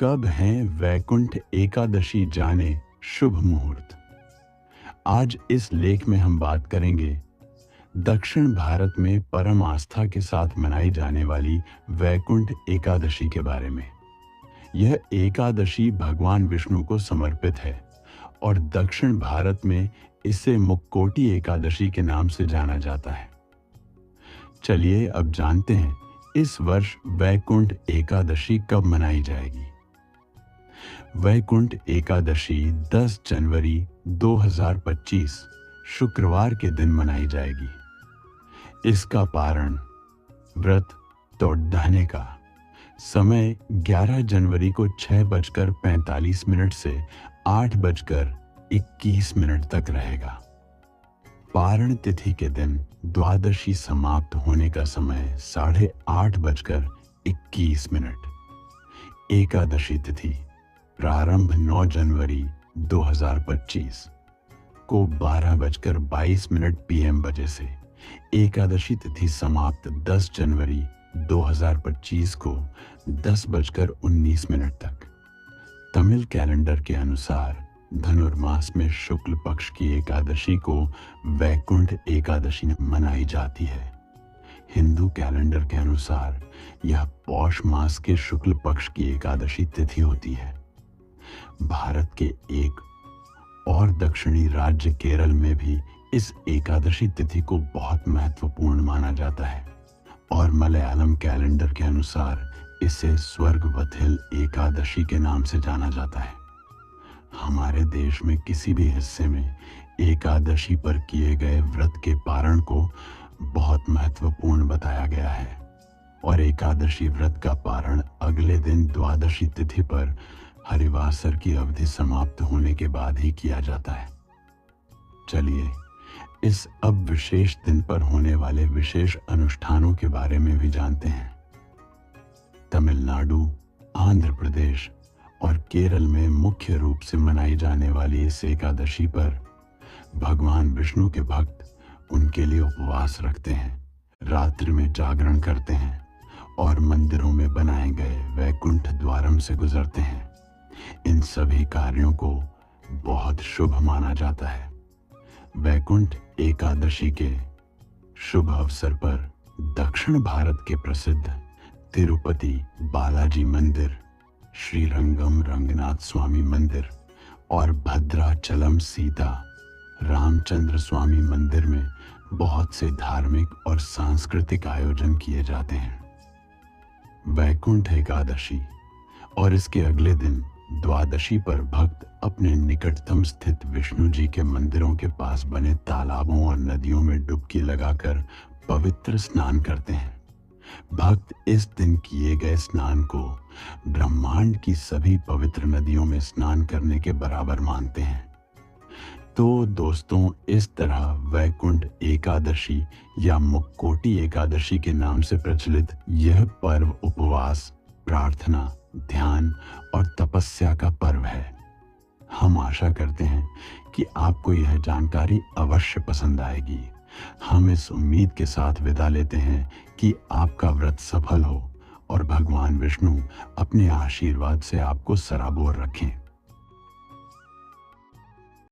कब है वैकुंठ एकादशी जाने शुभ मुहूर्त। आज इस लेख में हम बात करेंगे दक्षिण भारत में परम आस्था के साथ मनाई जाने वाली वैकुंठ एकादशी के बारे में। यह एकादशी भगवान विष्णु को समर्पित है और दक्षिण भारत में इसे मुक्कोटी एकादशी के नाम से जाना जाता है। चलिए अब जानते हैं इस वर्ष वैकुंठ एकादशी कब मनाई जाएगी। वैकुंठ एकादशी 10 जनवरी 2025 शुक्रवार के दिन मनाई जाएगी। इसका पारण व्रत तोड़ने का समय 11 जनवरी को 6:45 से 8:21 तक रहेगा। पारण तिथि के दिन द्वादशी समाप्त होने का समय 8:30 एकादशी तिथि प्रारंभ 9 जनवरी 2025 को 12:22 PM बजे से, एकादशी तिथि समाप्त 10 जनवरी 2025 को 10:19 तक। तमिल कैलेंडर के अनुसार धनुर्मास में शुक्ल पक्ष की एकादशी को वैकुंठ एकादशी मनाई जाती है। हिंदू कैलेंडर के अनुसार यह पौष मास के शुक्ल पक्ष की एकादशी तिथि होती है। भारत के एक और दक्षिणी राज्य केरल में भी इस एकादशी तिथि को बहुत महत्वपूर्ण माना जाता है और मलयालम कैलेंडर के अनुसार इसे स्वर्गवथिल एकादशी के नाम से जाना जाता है। हमारे देश में किसी भी हिस्से में एकादशी पर किए गए व्रत के पारण को बहुत महत्वपूर्ण बताया गया है और एकादशी व्रत का पारण अगले दिन द्वादशी तिथि पर हरिवासर की अवधि समाप्त होने के बाद ही किया जाता है। चलिए इस अब विशेष दिन पर होने वाले विशेष अनुष्ठानों के बारे में भी जानते हैं। तमिलनाडु, आंध्र प्रदेश और केरल में मुख्य रूप से मनाई जाने वाली इस एकादशी पर भगवान विष्णु के भक्त उनके लिए उपवास रखते हैं, रात्रि में जागरण करते हैं और मंदिरों में बनाए गए वैकुंठ द्वारम से गुजरते हैं। इन सभी कार्यों को बहुत शुभ माना जाता है। वैकुंठ एकादशी के शुभ अवसर पर दक्षिण भारत के प्रसिद्ध तिरुपति बालाजी मंदिर, श्रीरंगम रंगनाथ स्वामी मंदिर और भद्राचलम सीता रामचंद्र स्वामी मंदिर में बहुत से धार्मिक और सांस्कृतिक आयोजन किए जाते हैं। वैकुंठ एकादशी और इसके अगले दिन द्वादशी पर भक्त अपने निकटतम स्थित विष्णु जी के मंदिरों के पास बने तालाबों और नदियों में डुबकी लगाकर पवित्र स्नान करते हैं। भक्त इस दिन किए गए स्नान को ब्रह्मांड की सभी पवित्र नदियों में स्नान करने के बराबर मानते हैं। तो दोस्तों, इस तरह वैकुंठ एकादशी या मुक्कोटी एकादशी के नाम से प्रचलित यह पर्व उपवास, प्रार्थना, ध्यान और तपस्या का पर्व है। हम आशा करते हैं कि आपको यह जानकारी अवश्य पसंद आएगी। हम इस उम्मीद के साथ विदा लेते हैं कि आपका व्रत सफल हो और भगवान विष्णु अपने आशीर्वाद से आपको सराबोर रखें।